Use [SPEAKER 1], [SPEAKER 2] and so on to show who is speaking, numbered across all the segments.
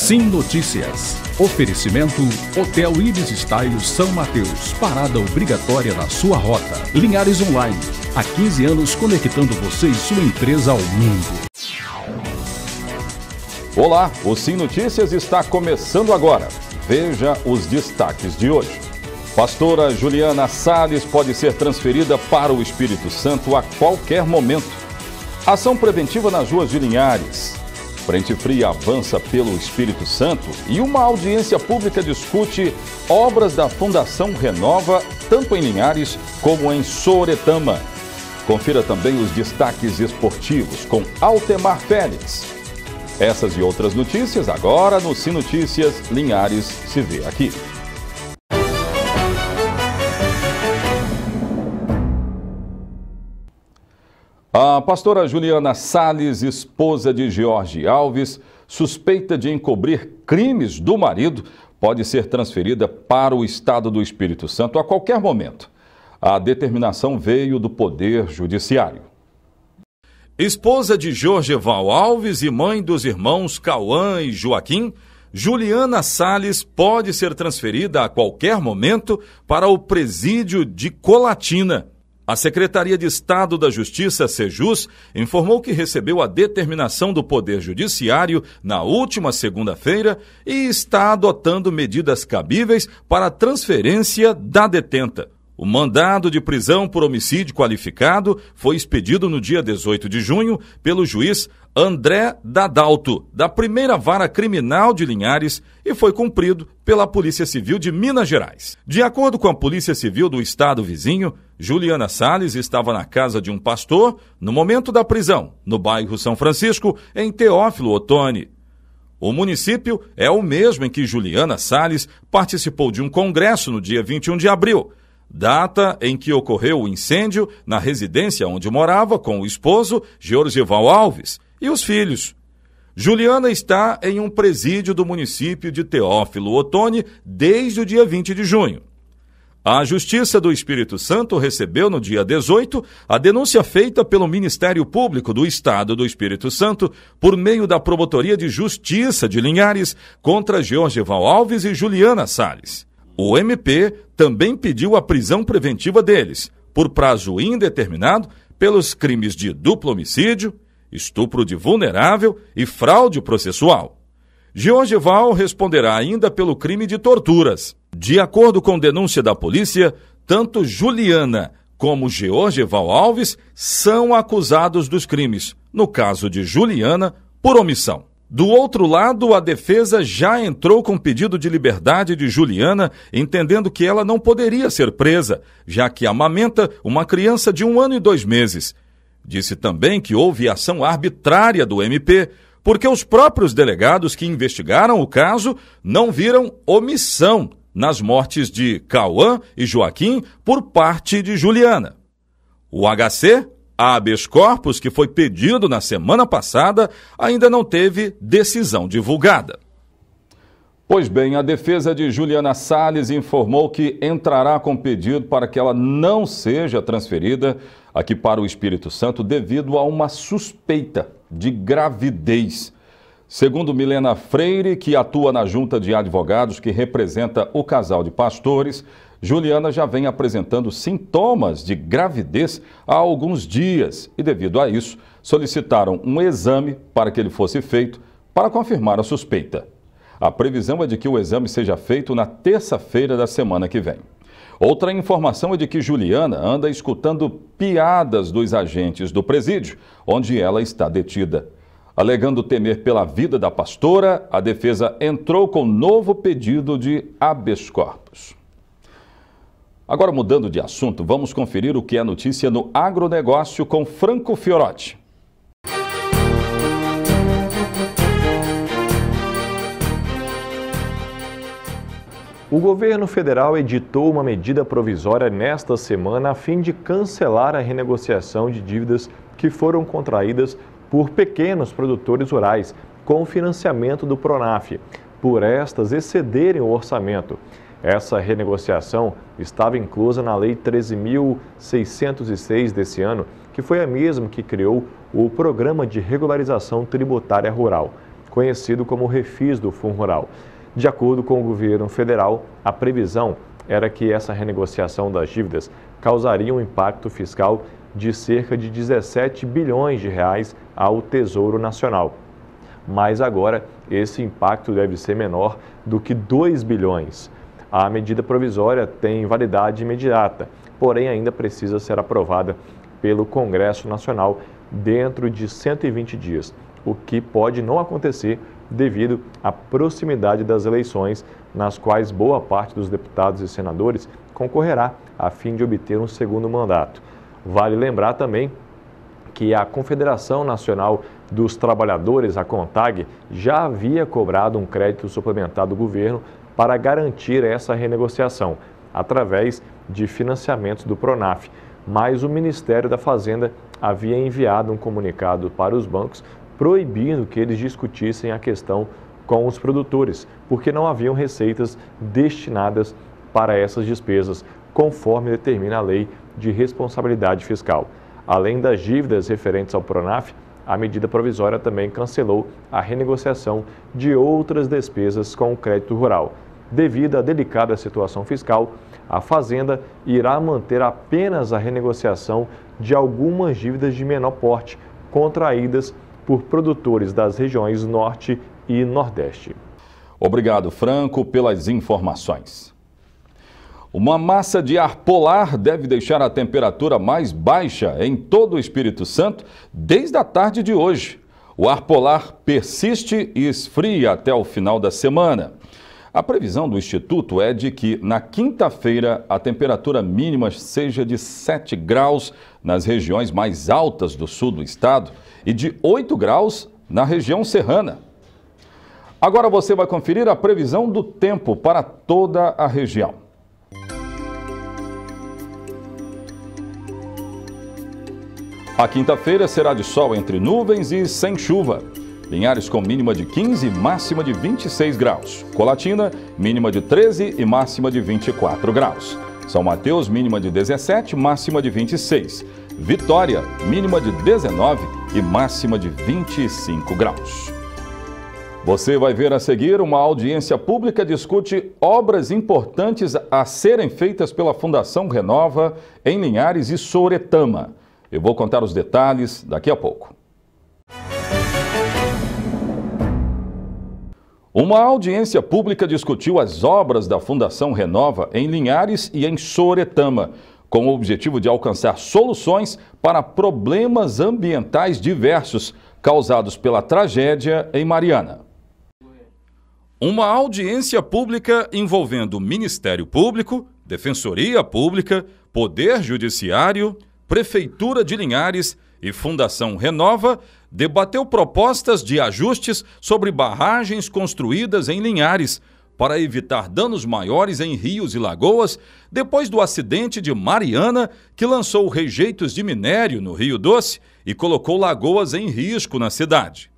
[SPEAKER 1] Sim Notícias. Oferecimento Hotel Ibis Style São Mateus. Parada obrigatória na sua rota. Linhares Online. Há 15 anos conectando você e sua empresa ao mundo.
[SPEAKER 2] Olá, o Sim Notícias está começando agora. Veja os destaques de hoje. Pastora Juliana Salles pode ser transferida para o Espírito Santo a qualquer momento. Ação preventiva nas ruas de Linhares. Frente Fria avança pelo Espírito Santo e uma audiência pública discute obras da Fundação Renova, tanto em Linhares como em Sooretama. Confira também os destaques esportivos com Altemar Félix. Essas e outras notícias agora no Sim Notícias Linhares se vê aqui. A pastora Juliana Salles, esposa de George Alves, suspeita de encobrir crimes do marido, pode ser transferida para o Estado do Espírito Santo a qualquer momento. A determinação veio do Poder Judiciário.
[SPEAKER 3] Esposa de Jorgeval Alves e mãe dos irmãos Cauã e Joaquim, Juliana Salles pode ser transferida a qualquer momento para o presídio de Colatina. A Secretaria de Estado da Justiça, Sejus, informou que recebeu a determinação do Poder Judiciário na última segunda-feira e está adotando medidas cabíveis para a transferência da detenta. O mandado de prisão por homicídio qualificado foi expedido no dia 18 de junho pelo juiz André Dadalto, da Primeira Vara Criminal de Linhares, e foi cumprido pela Polícia Civil de Minas Gerais. De acordo com a Polícia Civil do estado vizinho, Juliana Salles estava na casa de um pastor no momento da prisão, no bairro São Francisco, em Teófilo Otoni. O município é o mesmo em que Juliana Salles participou de um congresso no dia 21 de abril, data em que ocorreu o incêndio na residência onde morava com o esposo, Jorgeval Alves, e os filhos. Juliana está em um presídio do município de Teófilo Otoni desde o dia 20 de junho. A Justiça do Espírito Santo recebeu no dia 18 a denúncia feita pelo Ministério Público do Estado do Espírito Santo por meio da Promotoria de Justiça de Linhares contra Jorgeval Alves e Juliana Salles. O MP também pediu a prisão preventiva deles, por prazo indeterminado, pelos crimes de duplo homicídio, estupro de vulnerável e fraude processual. Jorgeval responderá ainda pelo crime de torturas. De acordo com denúncia da polícia, tanto Juliana como Jorgeval Alves são acusados dos crimes, no caso de Juliana, por omissão. Do outro lado, a defesa já entrou com pedido de liberdade de Juliana, entendendo que ela não poderia ser presa, já que amamenta uma criança de 1 ano e 2 meses. Disse também que houve ação arbitrária do MP, porque os próprios delegados que investigaram o caso não viram omissão nas mortes de Cauã e Joaquim por parte de Juliana. O HC, habeas corpus, que foi pedido na semana passada, ainda não teve decisão divulgada.
[SPEAKER 2] Pois bem, a defesa de Juliana Salles informou que entrará com pedido para que ela não seja transferida aqui para o Espírito Santo devido a uma suspeita de gravidez. Segundo Milena Freire, que atua na junta de advogados que representa o casal de pastores, Juliana já vem apresentando sintomas de gravidez há alguns dias e, devido a isso, solicitaram um exame para que ele fosse feito para confirmar a suspeita. A previsão é de que o exame seja feito na terça-feira da semana que vem. Outra informação é de que Juliana anda escutando piadas dos agentes do presídio, onde ela está detida. Alegando temer pela vida da pastora, a defesa entrou com novo pedido de habeas corpus. Agora, mudando de assunto, vamos conferir o que é notícia no agronegócio com Franco Fiorotti.
[SPEAKER 4] O governo federal editou uma medida provisória nesta semana a fim de cancelar a renegociação de dívidas que foram contraídas por pequenos produtores rurais com o financiamento do Pronaf, por estas excederem o orçamento. Essa renegociação estava inclusa na Lei 13.606 desse ano, que foi a mesma que criou o Programa de Regularização Tributária Rural. conhecido como refis do Fundo Rural. De acordo com o governo federal, a previsão era que essa renegociação das dívidas causaria um impacto fiscal de cerca de 17 bilhões de reais ao Tesouro Nacional. Mas agora esse impacto deve ser menor do que 2 bilhões. A medida provisória tem validade imediata, porém ainda precisa ser aprovada pelo Congresso Nacional dentro de 120 dias, o que pode não acontecer devido à proximidade das eleições, nas quais boa parte dos deputados e senadores concorrerá a fim de obter um segundo mandato. Vale lembrar também que a Confederação Nacional dos Trabalhadores, a CONTAG, já havia cobrado um crédito suplementar do governo para garantir essa renegociação, através de financiamentos do PRONAF, mas o Ministério da Fazenda havia enviado um comunicado para os bancos proibindo que eles discutissem a questão com os produtores, porque não haviam receitas destinadas para essas despesas, conforme determina a Lei de Responsabilidade Fiscal. Além das dívidas referentes ao PRONAF, a medida provisória também cancelou a renegociação de outras despesas com o crédito rural. Devido à delicada situação fiscal, a Fazenda irá manter apenas a renegociação de algumas dívidas de menor porte, contraídas por produtores das regiões Norte e Nordeste.
[SPEAKER 2] Obrigado, Franco, pelas informações. Uma massa de ar polar deve deixar a temperatura mais baixa em todo o Espírito Santo desde a tarde de hoje. O ar polar persiste e esfria até o final da semana. A previsão do Instituto é de que na quinta-feira a temperatura mínima seja de 7 graus nas regiões mais altas do sul do estado e de 8 graus na região serrana. Agora você vai conferir a previsão do tempo para toda a região. A quinta-feira será de sol entre nuvens e sem chuva. Linhares com mínima de 15 e máxima de 26 graus. Colatina, mínima de 13 e máxima de 24 graus. São Mateus, mínima de 17 e máxima de 26. Vitória, mínima de 19 e máxima de 25 graus. Você vai ver a seguir uma audiência pública discute obras importantes a serem feitas pela Fundação Renova em Linhares e Sooretama. Eu vou contar os detalhes daqui a pouco. Uma audiência pública discutiu as obras da Fundação Renova em Linhares e em Sooretama, com o objetivo de alcançar soluções para problemas ambientais diversos causados pela tragédia em Mariana.
[SPEAKER 3] Uma audiência pública envolvendo Ministério Público, Defensoria Pública, Poder Judiciário, Prefeitura de Linhares e Fundação Renova debateu propostas de ajustes sobre barragens construídas em Linhares para evitar danos maiores em rios e lagoas depois do acidente de Mariana, que lançou rejeitos de minério no Rio Doce e colocou lagoas em risco na cidade.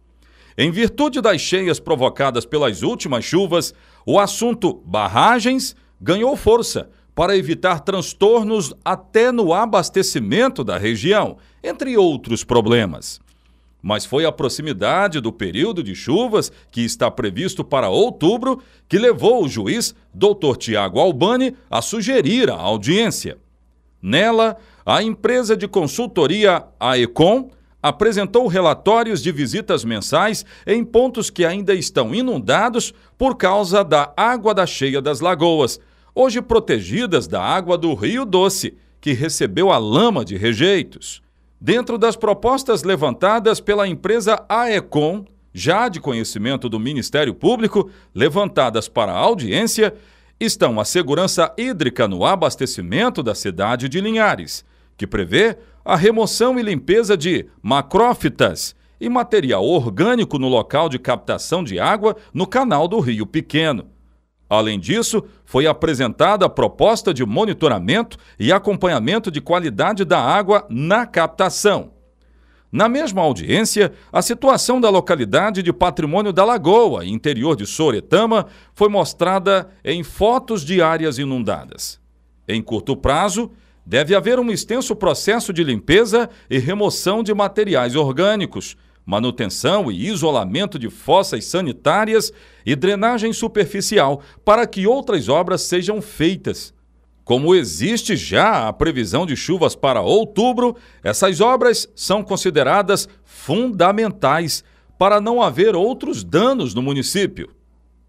[SPEAKER 3] Em virtude das cheias provocadas pelas últimas chuvas, o assunto barragens ganhou força para evitar transtornos até no abastecimento da região, entre outros problemas. Mas foi a proximidade do período de chuvas, que está previsto para outubro, que levou o juiz Dr. Tiago Albani a sugerir a audiência. Nela, a empresa de consultoria AECOM apresentou relatórios de visitas mensais em pontos que ainda estão inundados por causa da água da cheia das lagoas, hoje protegidas da água do Rio Doce, que recebeu a lama de rejeitos. Dentro das propostas levantadas pela empresa AECOM, já de conhecimento do Ministério Público, levantadas para a audiência, estão a segurança hídrica no abastecimento da cidade de Linhares, que prevê a remoção e limpeza de macrófitas e material orgânico no local de captação de água no canal do Rio Pequeno. Além disso, foi apresentada a proposta de monitoramento e acompanhamento de qualidade da água na captação. Na mesma audiência, a situação da localidade de Patrimônio da Lagoa, interior de Sooretama, foi mostrada em fotos de áreas inundadas. Em curto prazo, deve haver um extenso processo de limpeza e remoção de materiais orgânicos, manutenção e isolamento de fossas sanitárias e drenagem superficial para que outras obras sejam feitas. Como existe já a previsão de chuvas para outubro, essas obras são consideradas fundamentais para não haver outros danos no município.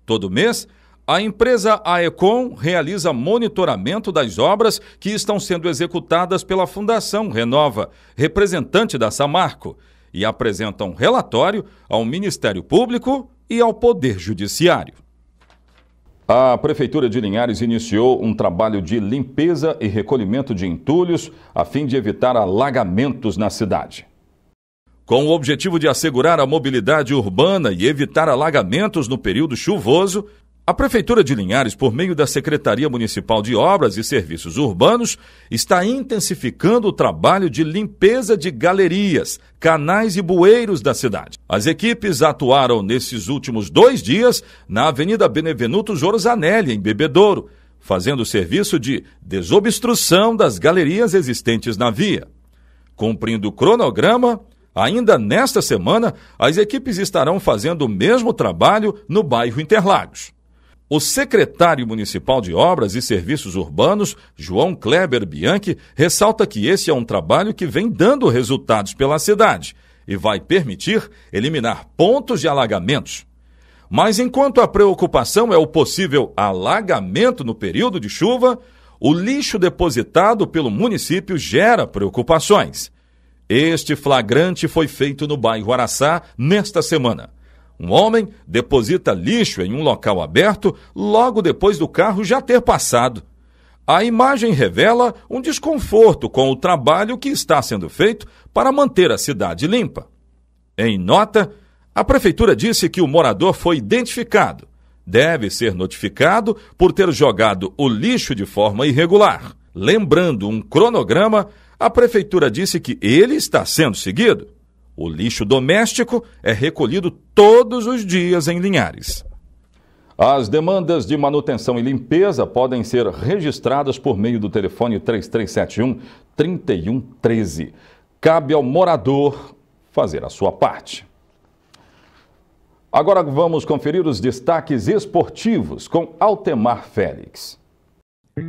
[SPEAKER 3] Todo mês, a empresa AECOM realiza monitoramento das obras que estão sendo executadas pela Fundação Renova, representante da Samarco, e apresenta um relatório ao Ministério Público e ao Poder Judiciário.
[SPEAKER 2] A Prefeitura de Linhares iniciou um trabalho de limpeza e recolhimento de entulhos a fim de evitar alagamentos na cidade.
[SPEAKER 3] Com o objetivo de assegurar a mobilidade urbana e evitar alagamentos no período chuvoso, a Prefeitura de Linhares, por meio da Secretaria Municipal de Obras e Serviços Urbanos, está intensificando o trabalho de limpeza de galerias, canais e bueiros da cidade. As equipes atuaram nesses últimos 2 dias na Avenida Benevenuto Jorzanelli, em Bebedouro, fazendo o serviço de desobstrução das galerias existentes na via. Cumprindo o cronograma, ainda nesta semana, as equipes estarão fazendo o mesmo trabalho no bairro Interlagos. O secretário municipal de Obras e Serviços Urbanos, João Kleber Bianchi, ressalta que esse é um trabalho que vem dando resultados pela cidade e vai permitir eliminar pontos de alagamentos. Mas enquanto a preocupação é o possível alagamento no período de chuva, o lixo depositado pelo município gera preocupações. Este flagrante foi feito no bairro Araçá nesta semana. Um homem deposita lixo em um local aberto logo depois do carro já ter passado. A imagem revela um desconforto com o trabalho que está sendo feito para manter a cidade limpa. Em nota, a Prefeitura disse que o morador foi identificado. Deve ser notificado por ter jogado o lixo de forma irregular. Lembrando um cronograma, a Prefeitura disse que ele está sendo seguido. O lixo doméstico é recolhido todos os dias em Linhares.
[SPEAKER 2] As demandas de manutenção e limpeza podem ser registradas por meio do telefone 3371-3113. Cabe ao morador fazer a sua parte. Agora vamos conferir os destaques esportivos com Altemar Félix.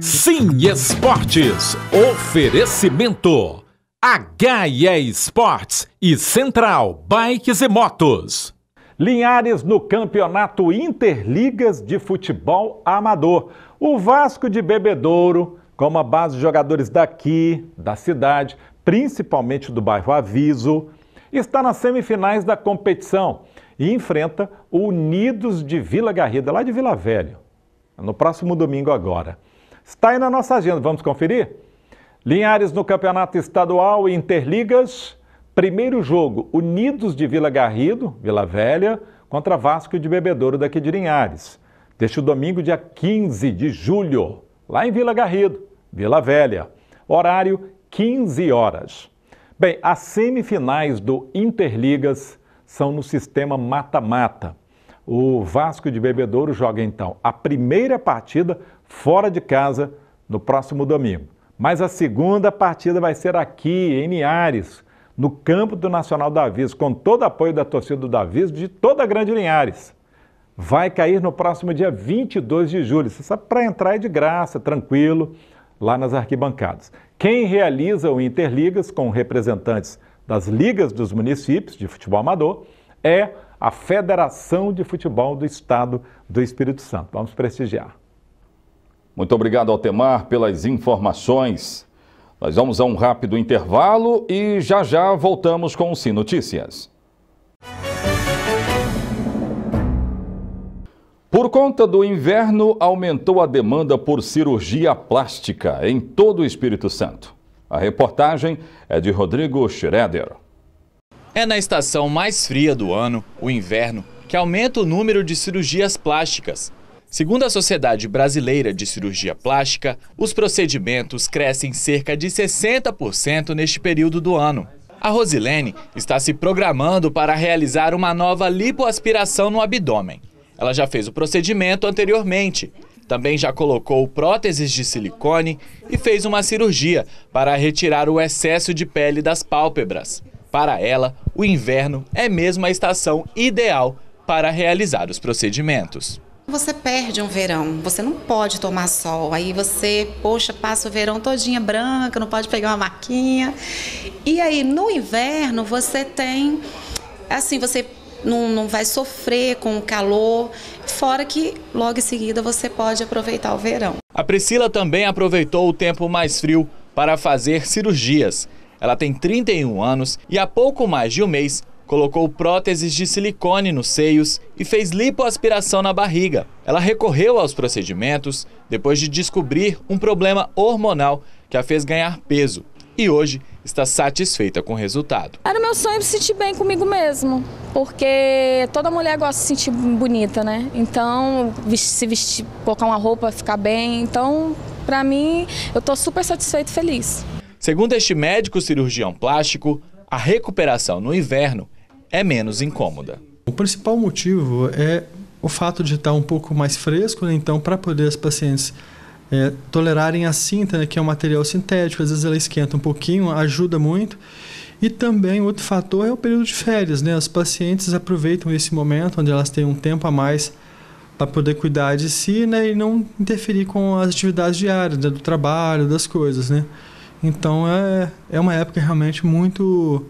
[SPEAKER 5] Sim Esportes, oferecimento HE Esportes e Central Bikes e Motos.
[SPEAKER 6] Linhares no Campeonato Interligas de Futebol Amador. O Vasco de Bebedouro, com uma base de jogadores daqui, da cidade, principalmente do bairro Aviso, está nas semifinais da competição e enfrenta o Unidos de Vila Garrida, lá de Vila Velha, no próximo domingo agora. Está aí na nossa agenda, vamos conferir? Linhares no Campeonato Estadual e Interligas, primeiro jogo, Unidos de Vila Garrido, Vila Velha, contra Vasco de Bebedouro daqui de Linhares. Deste domingo, dia 15 de julho, lá em Vila Garrido, Vila Velha. Horário, 15 horas. Bem, as semifinais do Interligas são no sistema mata-mata. O Vasco de Bebedouro joga, então, a primeira partida fora de casa no próximo domingo. Mas a segunda partida vai ser aqui, em Linhares, no campo do Nacional do Aviso, com todo o apoio da torcida do Aviso de toda a Grande Linhares. Vai cair no próximo dia 22 de julho. Você sabe, para entrar é de graça, tranquilo, lá nas arquibancadas. Quem realiza o Interligas com representantes das ligas dos municípios de futebol amador é a Federação de Futebol do Estado do Espírito Santo. Vamos prestigiar.
[SPEAKER 2] Muito obrigado, Altemar, pelas informações. Nós vamos a um rápido intervalo e já voltamos com o Sim Notícias. Por conta do inverno, aumentou a demanda por cirurgia plástica em todo o Espírito Santo. A reportagem é de Rodrigo Schroeder.
[SPEAKER 7] É na estação mais fria do ano, o inverno, que aumenta o número de cirurgias plásticas. Segundo a Sociedade Brasileira de Cirurgia Plástica, os procedimentos crescem cerca de 60% neste período do ano. A Rosilene está se programando para realizar uma nova lipoaspiração no abdômen. Ela já fez o procedimento anteriormente. Também já colocou próteses de silicone e fez uma cirurgia para retirar o excesso de pele das pálpebras. Para ela, o inverno é mesmo a estação ideal para realizar os procedimentos.
[SPEAKER 8] Você perde um verão, você não pode tomar sol, aí você, poxa, passa o verão todinha branca, não pode pegar uma marquinha. E aí no inverno você tem, assim, você não vai sofrer com o calor, fora que logo em seguida você pode aproveitar o verão.
[SPEAKER 7] A Priscila também aproveitou o tempo mais frio para fazer cirurgias. Ela tem 31 anos e há pouco mais de um mês colocou próteses de silicone nos seios e fez lipoaspiração na barriga. Ela recorreu aos procedimentos depois de descobrir um problema hormonal que a fez ganhar peso e hoje está satisfeita com o resultado.
[SPEAKER 9] Era meu sonho me sentir bem comigo mesmo, porque toda mulher gosta de se sentir bonita, né? Então, se vestir, colocar uma roupa, ficar bem. Então, para mim, eu estou super satisfeita e feliz.
[SPEAKER 7] Segundo este médico cirurgião plástico, a recuperação no inverno é menos incômoda.
[SPEAKER 10] O principal motivo é o fato de estar um pouco mais fresco, né? Então, para poder as pacientes tolerarem a cinta, né, que é um material sintético, às vezes ela esquenta um pouquinho, ajuda muito. E também outro fator é o período de férias, né? As pacientes aproveitam esse momento onde elas têm um tempo a mais para poder cuidar de si, né, e não interferir com as atividades diárias, né, do trabalho, das coisas, né? Então é uma época realmente muito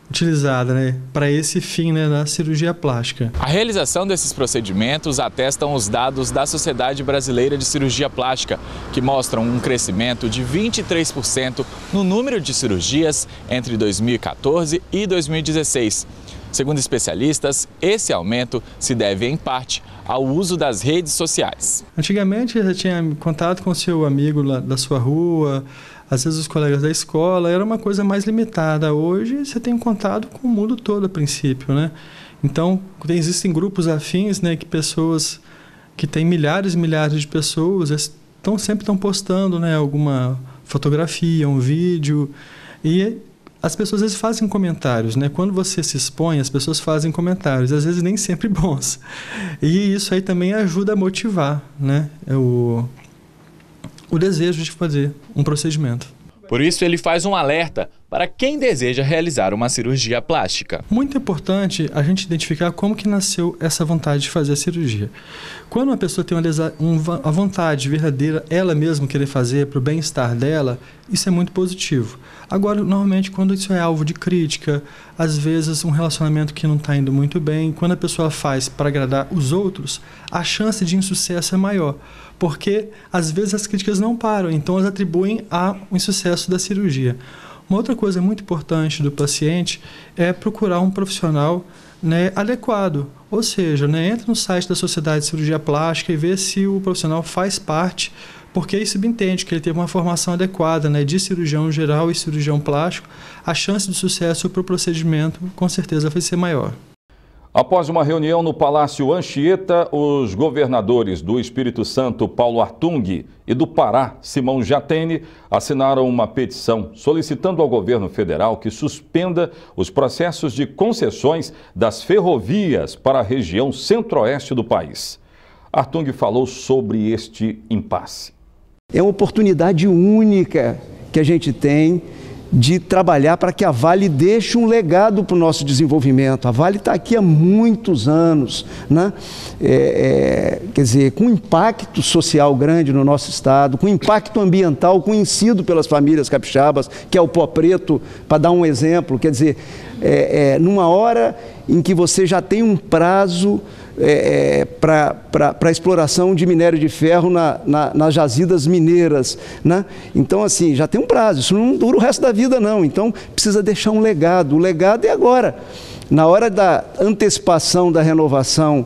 [SPEAKER 10] utilizada, né, para esse fim, né, da cirurgia plástica.
[SPEAKER 7] A realização desses procedimentos atestam os dados da Sociedade Brasileira de Cirurgia Plástica, que mostram um crescimento de 23% no número de cirurgias entre 2014 e 2016. Segundo especialistas, esse aumento se deve, em parte, ao uso das redes sociais.
[SPEAKER 10] Antigamente, você tinha contato com o seu amigo lá da sua rua, às vezes os colegas da escola, era uma coisa mais limitada. Hoje você tem contato com o mundo todo a princípio, né? Então, existem grupos afins, né, que pessoas que têm milhares e milhares de pessoas sempre estão postando, né, alguma fotografia, um vídeo, e as pessoas às vezes fazem comentários, né? Quando você se expõe, as pessoas fazem comentários, às vezes nem sempre bons. E isso aí também ajuda a motivar, né, o desejo de fazer um procedimento.
[SPEAKER 7] Por isso, ele faz um alerta para quem deseja realizar uma cirurgia plástica.
[SPEAKER 10] Muito importante a gente identificar como que nasceu essa vontade de fazer a cirurgia. Quando uma pessoa tem a vontade verdadeira, ela mesma querer fazer para o bem-estar dela, isso é muito positivo. Agora, normalmente, quando isso é alvo de crítica, às vezes um relacionamento que não está indo muito bem, quando a pessoa faz para agradar os outros, a chance de insucesso é maior. Porque, às vezes, as críticas não param, então elas atribuem ao insucesso da cirurgia. Uma outra coisa muito importante do paciente é procurar um profissional, né, adequado. Ou seja, né, entra no site da Sociedade de Cirurgia Plástica e vê se o profissional faz parte, porque aí subentende que ele teve uma formação adequada, né, de cirurgião geral e cirurgião plástico, a chance de sucesso para o procedimento com certeza vai ser maior.
[SPEAKER 2] Após uma reunião no Palácio Anchieta, os governadores do Espírito Santo, Paulo Artung, e do Pará, Simão Jatene, assinaram uma petição solicitando ao governo federal que suspenda os processos de concessões das ferrovias para a região centro-oeste do país. Artung falou sobre este impasse.
[SPEAKER 11] É uma oportunidade única que a gente tem de trabalhar para que a Vale deixe um legado para o nosso desenvolvimento. A Vale está aqui há muitos anos, né? Quer dizer, com impacto social grande no nosso estado, com impacto ambiental conhecido pelas famílias capixabas, que é o pó preto, para dar um exemplo. Quer dizer, numa hora em que você já tem um prazo para a exploração de minério de ferro nas jazidas mineiras, né? Então, assim, já tem um prazo, isso não dura o resto da vida, não. Então, precisa deixar um legado. O legado é agora. Na hora da antecipação da renovação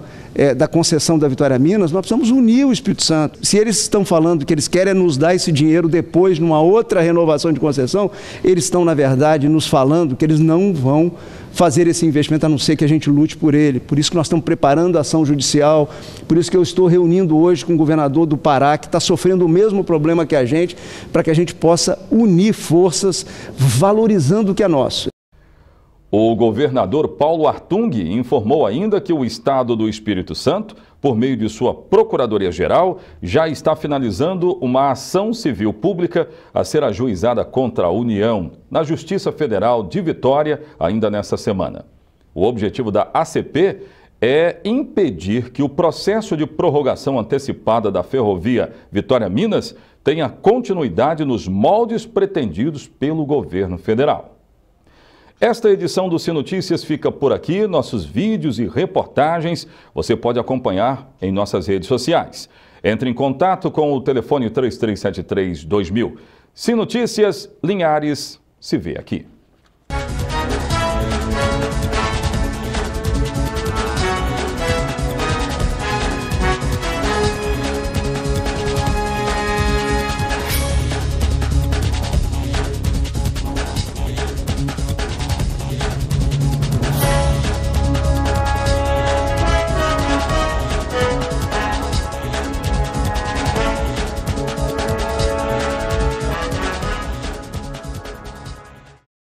[SPEAKER 11] da concessão da Vitória Minas, nós precisamos unir o Espírito Santo. Se eles estão falando que eles querem nos dar esse dinheiro depois, numa outra renovação de concessão, eles estão, na verdade, nos falando que eles não vão fazer esse investimento, a não ser que a gente lute por ele. Por isso que nós estamos preparando a ação judicial, por isso que eu estou reunindo hoje com o governador do Pará, que está sofrendo o mesmo problema que a gente, para que a gente possa unir forças, valorizando o que é nosso.
[SPEAKER 2] O governador Paulo Artung informou ainda que o estado do Espírito Santo por meio de sua Procuradoria-Geral, já está finalizando uma ação civil pública a ser ajuizada contra a União na Justiça Federal de Vitória ainda nesta semana. O objetivo da ACP é impedir que o processo de prorrogação antecipada da ferrovia Vitória-Minas tenha continuidade nos moldes pretendidos pelo governo federal. Esta edição do Se Notícias fica por aqui. Nossos vídeos e reportagens você pode acompanhar em nossas redes sociais. Entre em contato com o telefone 3373-2000. Se Notícias, Linhares, se vê aqui.